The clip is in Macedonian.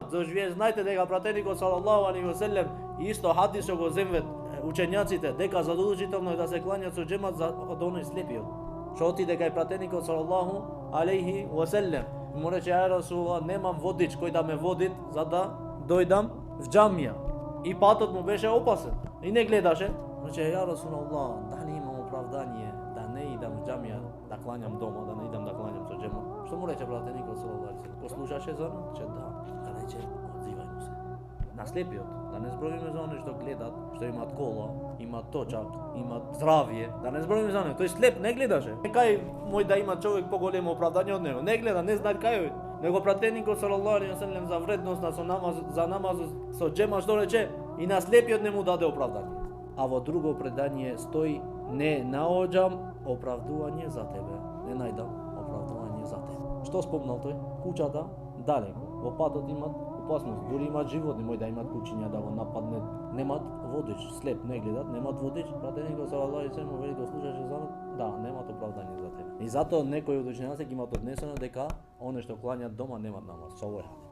џемат за живее, знаете дека пратеникот салаллаху алейхи ве селем исто хадис што го земвет учењаците дека задолжително е да се кланјат со џемат за од оној слепиот. Што отиде кај пратеникот салаллаху алейхи ве селем, му рече: "Ја Расулуллах, немам водич кој да ме води за да дојдам в џамија." И патот му беше опасен и не гледаше. Рече: "Ја Расулуллах, дали имам оправдание да не идам в џамија, да кланјам дома, да не идам да кланјам со џемат?" Што му рече пратеникот салаллаху алейхи ве селем? Го слушаше за него? Че да. Рече: "Одзивај му се." На слепиот, да не зборуваме за оние што гледат, што имаат кола, имаат точак, имаат здравје, да не зборуваме за него. Тој слеп не гледаше. Кај мој да има човек поголемо оправдание од него? Не гледа, не знае кај. Него пратеникот салаллаху алейхи ве селем за вредност на за намазот со џемат што рече, и на слепиот не му даде оправдание. А во друго предание стои: "Не наоѓам оправдување за тебе." Не најдам оправдување за тебе. Што спомнал тој? Куќата далеко. Во патот имат опасност, дури имаат животни, мој да имаат кучиња да го нападнет. Немаат водич, слеп, не гледат, немаат водич. Пратеникот салаллаху алейхи ве селем вели: "Го слушаше за него?" Да, немаат оправдание за тебе. И затоа некои од учењаците ги имаат однесено дека оние што кланјат дома немаат намаз. Со овој